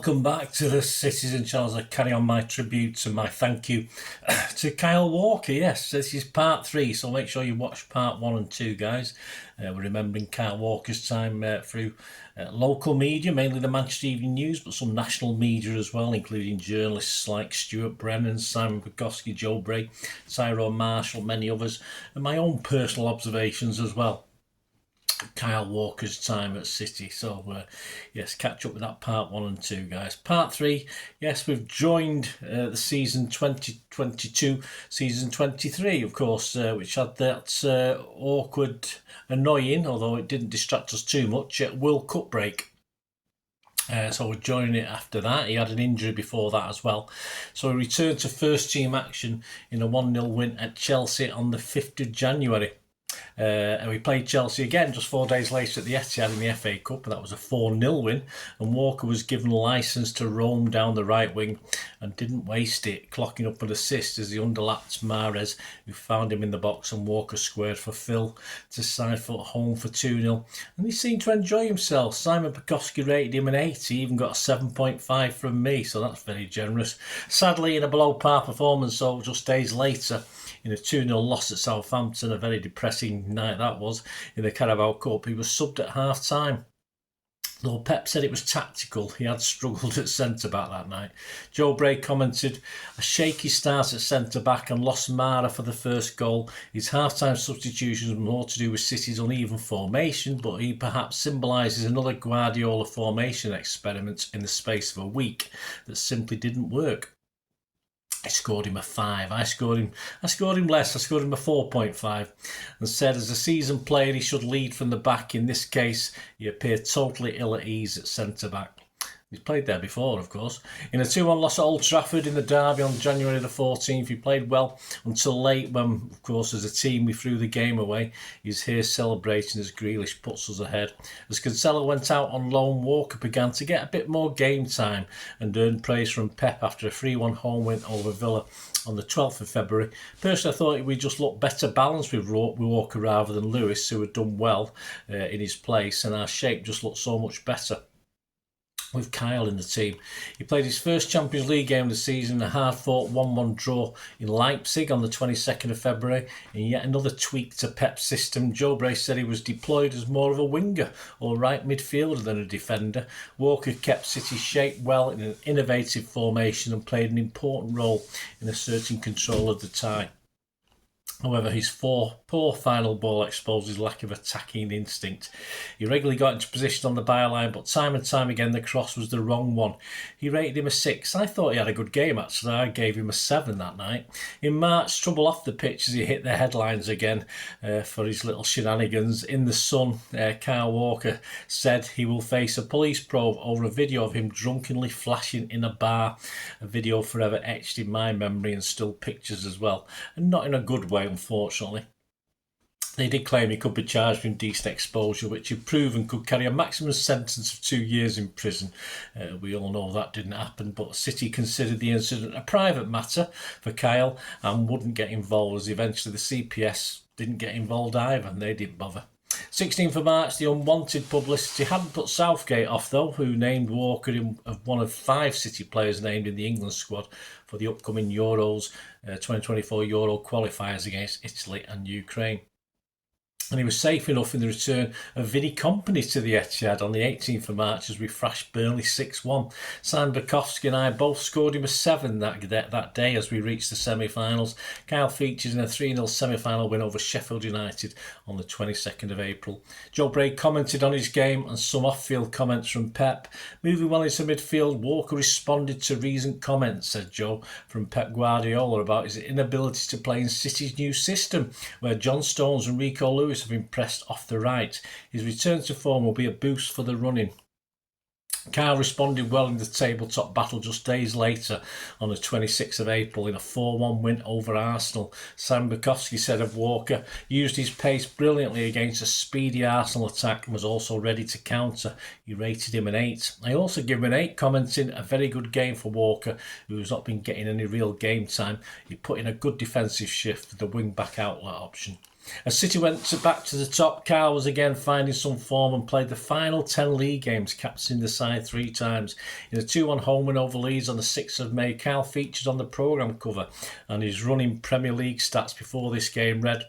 Welcome back to the Citizen channel. I carry on my tribute and my thank you to Kyle Walker. Yes, this is part 3, so make sure you watch part 1 and 2, guys. We're remembering Kyle Walker's time through local media, mainly the Manchester Evening News, but some national media as well, including journalists like Stuart Brennan, Simon Bukowski, Joe Bray, Tyrone Marshall, many others, and my own personal observations as well. Kyle Walker's time at City. So yes, catch up with that part 1 and 2, guys. Part 3, yes, we've joined the season 2022, season 23, of course, which had that awkward, annoying, although it didn't distract us too much, World Cup break. So we're joining it after that. He had an injury before that as well. So he returned to first team action in a 1-0 win at Chelsea on the 5th of January. And we played Chelsea again just 4 days later at the Etihad in the FA Cup, and that was a 4-0 win, and Walker was given licence to roam down the right wing and didn't waste it, clocking up an assist as he underlapped Mahrez, who found him in the box, and Walker squared for Phil to side foot home for 2-0, and he seemed to enjoy himself. Simon Bukowski rated him an 8, he even got a 7.5 from me, so that's very generous. Sadly, in a below par performance, so just days later, in a 2-0 loss at Southampton, a very depressing night that was, in the Carabao Cup, he was subbed at half-time. Though Pep said it was tactical, he had struggled at centre-back that night. Joe Bray commented, a shaky start at centre-back and lost Mara for the first goal. His half-time substitutions were more to do with City's uneven formation, but he perhaps symbolises another Guardiola formation experiment in the space of a week that simply didn't work. I scored him a 5. I scored him less. I scored him a 4.5 and said as a seasoned player he should lead from the back. In this case, he appeared totally ill at ease at centre-back. He's played there before, of course. In a 2-1 loss at Old Trafford in the derby on January the 14th, he played well until late when, of course, as a team we threw the game away. He's here celebrating as Grealish puts us ahead. As Cancelo went out on loan, Walker began to get a bit more game time and earned praise from Pep after a 3-1 home win over Villa on the 12th of February. Personally, I thought we just looked better balanced with Walker rather than Lewis, who had done well in his place, and our shape just looked so much better with Kyle in the team. He played his first Champions League game of the season, a hard-fought 1-1 draw in Leipzig on the 22nd of February, and yet another tweak to Pep's system. Joe Bray said he was deployed as more of a winger or right midfielder than a defender. Walker kept City's shape well in an innovative formation and played an important role in asserting control of the tie. However, his poor final ball exposed his lack of attacking instinct. He regularly got into position on the byline, but time and time again the cross was the wrong one. He rated him a 6. I thought he had a good game, actually. I gave him a 7 that night. In March, trouble off the pitch as he hit the headlines again for his little shenanigans. In the Sun, Kyle Walker said he will face a police probe over a video of him drunkenly flashing in a bar. A video forever etched in my memory, and still pictures as well. And not in a good way, unfortunately. They did claim he could be charged with indecent exposure, which if proven could carry a maximum sentence of 2 years in prison. We all know that didn't happen, but City considered the incident a private matter for Kyle and wouldn't get involved, as eventually the CPS didn't get involved either, and they didn't bother. 16th of March, the unwanted publicity hadn't put Southgate off, though, who named Walker of one of 5 City players named in the England squad for the upcoming Euros 2024 Euro qualifiers against Italy and Ukraine. And he was safe enough in the return of Vinny Kompany to the Etihad on the 18th of March as we thrashed Burnley 6-1. Simon Bukowski and I both scored him a 7 that day as we reached the semi-finals. Kyle features in a 3-0 semi-final win over Sheffield United on the 22nd of April. Joe Bray commented on his game and some off-field comments from Pep. Moving well into midfield, Walker responded to recent comments, said Joe, from Pep Guardiola about his inability to play in City's new system, where John Stones and Rico Lewis have been pressed off the right. His return to form will be a boost for the running. Kyle responded well in the tabletop battle just days later on the 26th of April in a 4-1 win over Arsenal. Sam Bukowski said of Walker, used his pace brilliantly against a speedy Arsenal attack and was also ready to counter. He rated him an 8. I also give him an 8, commenting a very good game for Walker, who has not been getting any real game time. He put in a good defensive shift with the wing-back outlet option. As City went back to the top, Kyle was again finding some form and played the final 10 league games, captaining the side 3 times. In a 2-1 home win over Leeds on the 6th of May, Kyle featured on the programme cover, and his running Premier League stats before this game read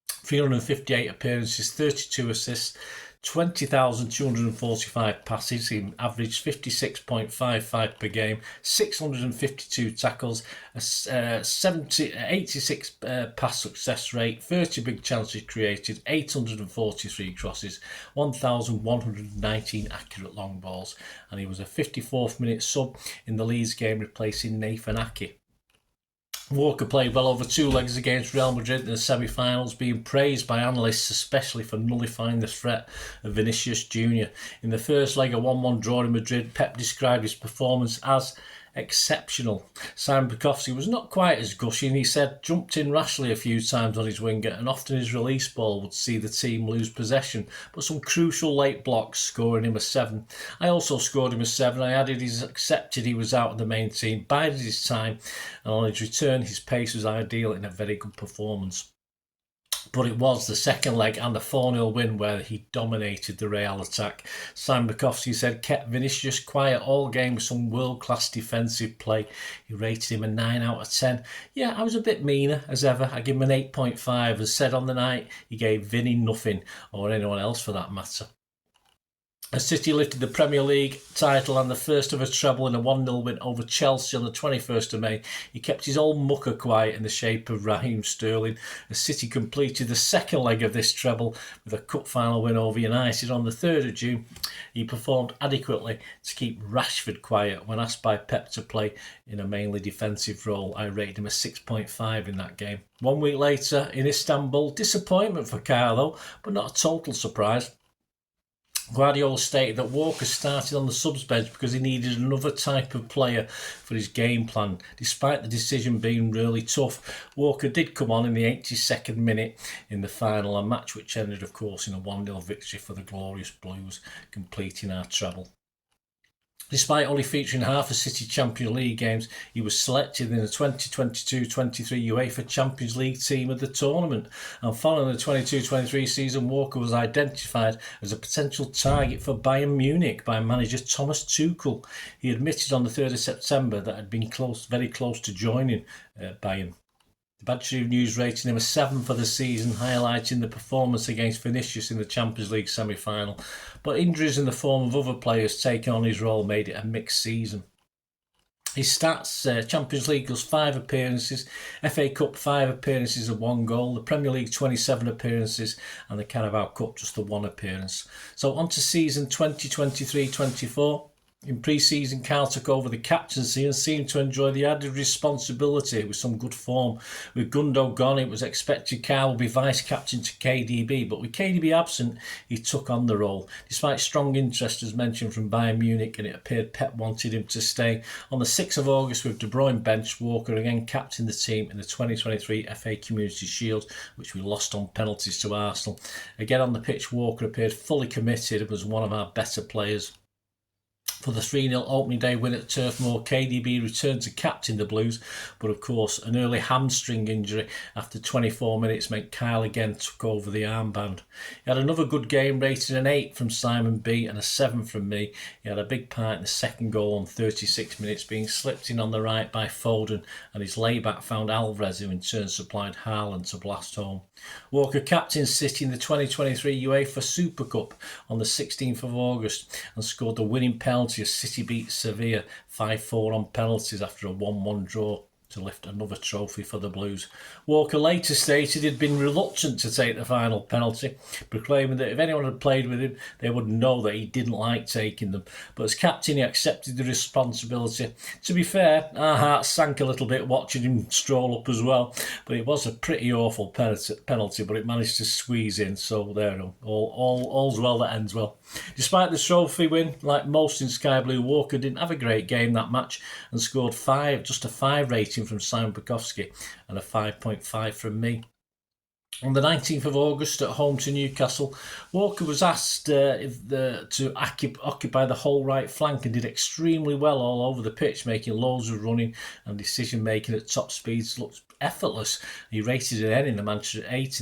358 appearances, 32 assists, 20,245 passes. He averaged 56.55 per game, 652 tackles, 86 pass success rate, 30 big chances created, 843 crosses, 1,119 accurate long balls, and he was a 54th minute sub in the Leeds game, replacing Nathan Ake. Walker played well over 2 legs against Real Madrid in the semi-finals, being praised by analysts especially for nullifying the threat of Vinicius Jr. In the first leg, a 1-1 draw in Madrid, Pep described his performance as exceptional. Simon Bukowski was not quite as gushy, and he said jumped in rashly a few times on his winger, and often his release ball would see the team lose possession, but some crucial late blocks, scoring him a 7. I also scored him a 7. I added he's accepted he was out of the main team, bided his time, and on his return his pace was ideal in a very good performance. But it was the second leg and the 4-0 win where he dominated the Real attack. Simon Bukowski said kept Vinicius quiet all game with some world-class defensive play. He rated him a 9 out of 10. Yeah, I was a bit meaner as ever. I give him an 8.5. As said on the night, he gave Vinny nothing, or anyone else for that matter. As City lifted the Premier League title and the first of a treble in a 1-0 win over Chelsea on the 21st of May, he kept his old mucker quiet in the shape of Raheem Sterling. As City completed the second leg of this treble with a cup final win over United on the 3rd of June, he performed adequately to keep Rashford quiet. When asked by Pep to play in a mainly defensive role, I rated him a 6.5 in that game. 1 week later in Istanbul, disappointment for Kyle though, but not a total surprise. Guardiola stated that Walker started on the subs bench because he needed another type of player for his game plan. Despite the decision being really tough, Walker did come on in the 82nd minute in the final, a match which ended, of course, in a 1-0 victory for the glorious Blues, completing our treble. Despite only featuring half of City Champions League games, he was selected in the 2022-23 UEFA Champions League team of the tournament. And following the 22-23 season, Walker was identified as a potential target for Bayern Munich by manager Thomas Tuchel. He admitted on the 3rd of September that had been very close to joining Bayern. The Badger News rating him a 7 for the season, highlighting the performance against Vinicius in the Champions League semi-final. But injuries in the form of other players taking on his role made it a mixed season. His stats, Champions League was 5 appearances, FA Cup 5 appearances and 1 goal, the Premier League 27 appearances, and the Carabao Cup just the 1 appearance. So on to season 2023-24. In pre-season, Kyle took over the captaincy and seemed to enjoy the added responsibility with some good form. With Gundo gone, it was expected Kyle would be vice-captain to KDB, but with KDB absent, he took on the role. Despite strong interest, as mentioned, from Bayern Munich, and it appeared Pep wanted him to stay. On the 6th of August, with De Bruyne benched, Walker again captained the team in the 2023 FA Community Shield, which we lost on penalties to Arsenal. Again on the pitch, Walker appeared fully committed and was one of our better players. For the 3-0 opening day win at Turf Moor, KDB returned to captain the Blues, but of course an early hamstring injury after 24 minutes meant Kyle again took over the armband. He had another good game, rated an 8 from Simon B and a 7 from me. He had a big part in the second goal on 36 minutes, being slipped in on the right by Foden, and his layback found Alvarez, who in turn supplied Haaland to blast home. Walker captained City in the 2023 UEFA Super Cup on the 16th of August and scored the winning penalty as City beat Sevilla 5-4 on penalties after a 1-1 draw to lift another trophy for the Blues. Walker later stated he'd been reluctant to take the final penalty, proclaiming that if anyone had played with him, they would know that he didn't like taking them. But as captain, he accepted the responsibility. To be fair, our hearts sank a little bit watching him stroll up as well, but it was a pretty awful penalty, but it managed to squeeze in, so there, all's well that ends well. Despite the trophy win, like most in Sky Blue, Walker didn't have a great game that match and scored just a 5 rating from Simon Bukowski and a 5.5 from me. On the 19th of August at home to Newcastle, Walker was asked to occupy the whole right flank and did extremely well all over the pitch, making loads of running and decision making at top speeds. Looked effortless. He rated an 8 in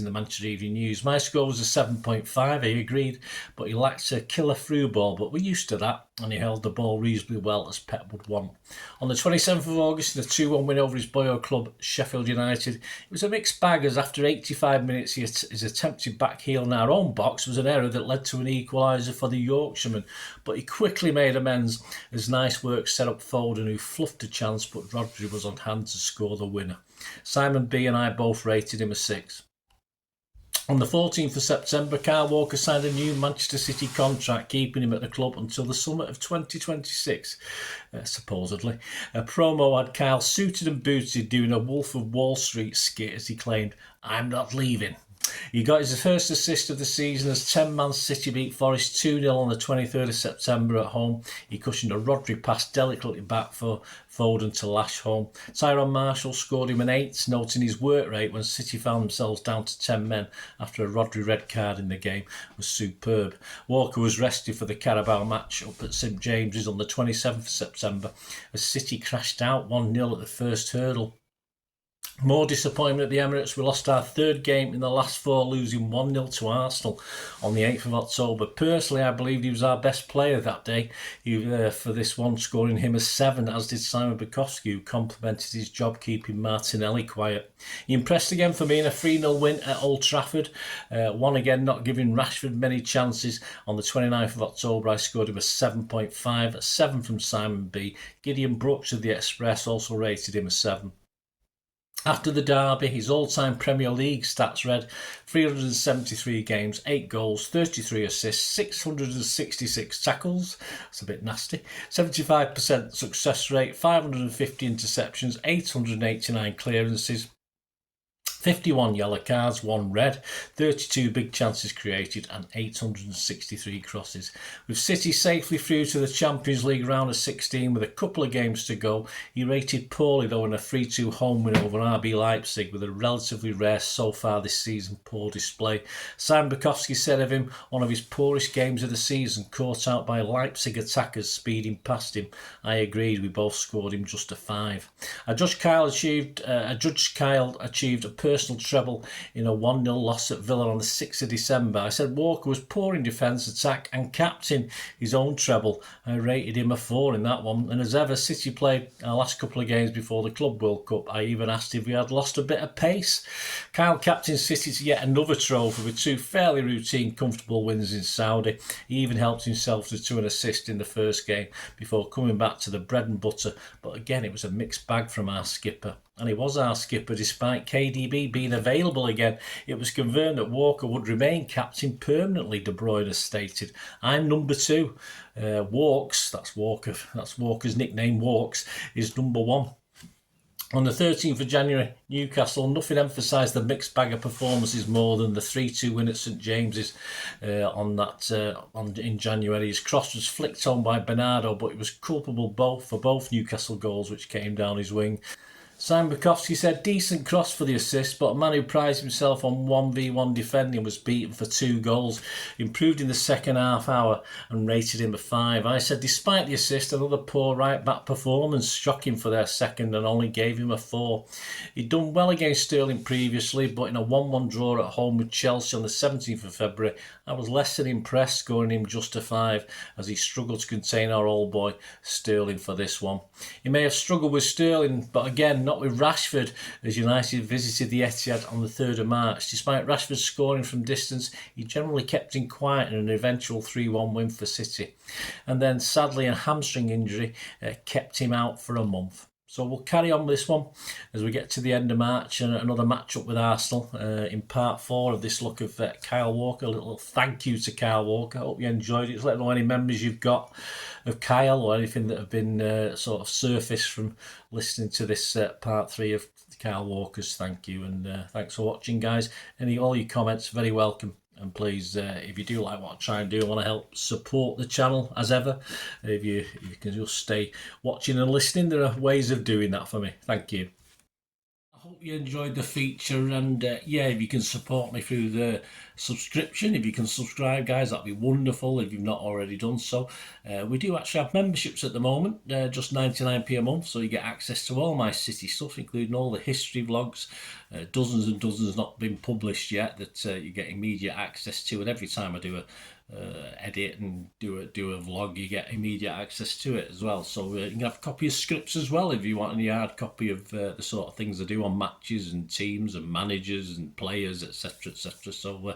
the Manchester Evening News. My score was a 7.5, he agreed, but he lacked a killer through ball, but we're used to that, and he held the ball reasonably well as Pep would want. On the 27th of August, in a 2-1 win over his boyhood club, Sheffield United, it was a mixed bag as after 85 minutes his attempted back heel in our own box was an error that led to an equaliser for the Yorkshireman, but he quickly made amends as nice work set up Foden, who fluffed a chance, but Rodri was on hand to score the winner. Simon B and I both rated him a 6. On the 14th of September, Kyle Walker signed a new Manchester City contract, keeping him at the club until the summer of 2026, supposedly. A promo had Kyle suited and booted doing a Wolf of Wall Street skit as he claimed, "I'm not leaving." He got his first assist of the season as 10-man City beat Forest 2-0 on the 23rd of September at home. He cushioned a Rodri pass delicately back for Foden to lash home. Tyrone Marshall scored him an 8, noting his work rate when City found themselves down to 10 men after a Rodri red card in the game was superb. Walker was rested for the Carabao match up at St James's on the 27th of September as City crashed out 1-0 at the first hurdle. More disappointment at the Emirates. We lost our third game in the last 4, losing 1-0 to Arsenal on the 8th of October. Personally, I believed he was our best player that day for this one, scoring him a 7, as did Simon Bukowski, who complimented his job keeping Martinelli quiet. He impressed again for me in a 3-0 win at Old Trafford. One again, not giving Rashford many chances. On the 29th of October, I scored him a 7.5, a 7 from Simon B. Gideon Brooks of the Express also rated him a 7. After the derby, his all-time Premier League stats read 373 games, 8 goals, 33 assists, 666 tackles, that's a bit nasty, 75% success rate, 550 interceptions, 889 clearances, 51 yellow cards, 1 red, 32 big chances created and 863 crosses. With City safely through to the Champions League round of 16 with a couple of games to go, he rated poorly though in a 3-2 home win over RB Leipzig with a relatively rare so far this season poor display. Simon Bukowski said of him, one of his poorest games of the season, caught out by Leipzig attackers speeding past him. I agreed, we both scored him just a 5. I judged Kyle achieved a personal treble in a 1-0 loss at Villa on the 6th of December. I said Walker was poor in defence, attack and captain his own treble. I rated him a 4 in that one. And as ever, City played our last couple of games before the Club World Cup. I even asked if we had lost a bit of pace. Kyle captained City to yet another trophy with 2 fairly routine, comfortable wins in Saudi. He even helped himself to an assist in the first game before coming back to the bread and butter. But again, it was a mixed bag from our skipper. And he was our skipper despite KDB being available again. It was confirmed that Walker would remain captain permanently, De Bruyne has stated. I'm number 2. Walks, that's Walker's nickname, Walks, is number 1. On the 13th of January, Newcastle, nothing emphasised the mixed bag of performances more than the 3-2 win at St James's in January. His cross was flicked on by Bernardo, but it was culpable for both Newcastle goals which came down his wing. Simon Bukowski said, decent cross for the assist, but a man who prized himself on 1v1 defending was beaten for 2 goals, improved in the second half hour and rated him a 5. I said, despite the assist, another poor right-back performance, shocking for their second, and only gave him a 4. He'd done well against Sterling previously, but in a 1-1 draw at home with Chelsea on the 17th of February, I was less than impressed, scoring him just a 5, as he struggled to contain our old boy Sterling for this one. He may have struggled with Sterling, but again, not with Rashford, as United visited the Etihad on the 3rd of March. Despite Rashford scoring from distance, he generally kept him quiet in an eventual 3-1 win for City. And then, sadly, a hamstring injury kept him out for a month. So we'll carry on with this one as we get to the end of March and another match-up with Arsenal in part 4 of this look of Kyle Walker. A little thank you to Kyle Walker. I hope you enjoyed it. Just let me know any memories you've got of Kyle or anything that have been sort of surfaced from listening to this part 3 of Kyle Walker's thank you. And thanks for watching, guys. All your comments, very welcome. And please, if you do like what I try and do and want to help support the channel as ever, if you can just stay watching and listening, there are ways of doing that for me. Thank you. Hope you enjoyed the feature, and yeah, if you can support me through the subscription, if you can subscribe, guys, that'd be wonderful if you've not already done so. We do actually have memberships at the moment, just 99p a month, so you get access to all my city stuff, including all the history vlogs, dozens and dozens not been published yet that you get immediate access to, and every time I do a edit and do a vlog, you get immediate access to it as well. So you can have a copy of scripts as well if you want any hard copy of the sort of things I do on matches and teams and managers and players, etc. So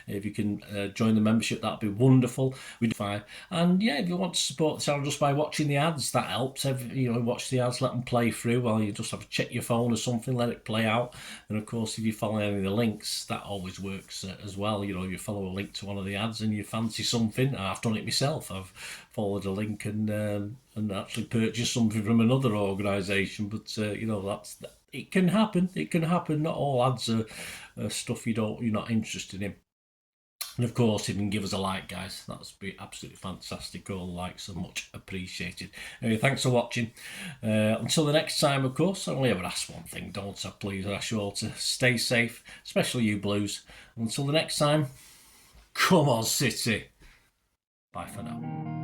if you can join the membership, that'd be wonderful. We'd fine. And yeah, if you want to support the channel just by watching the ads, that helps. Watch the ads, let them play through while you just have to check your phone or something, let it play out. And of course, if you follow any of the links, that always works as well. If you follow a link to one of the ads and you fancy something, I've done it myself. I've followed a link and actually purchased something from another organisation. But it can happen. It can happen. Not all ads are stuff you're not interested in. And of course, if you can give us a like, guys, that's be absolutely fantastic. All likes are much appreciated. Anyway, thanks for watching. Until the next time, of course, I only ever ask one thing, don't I? Please, I ask you all to stay safe, especially you Blues. Until the next time, come on, City. Bye for now.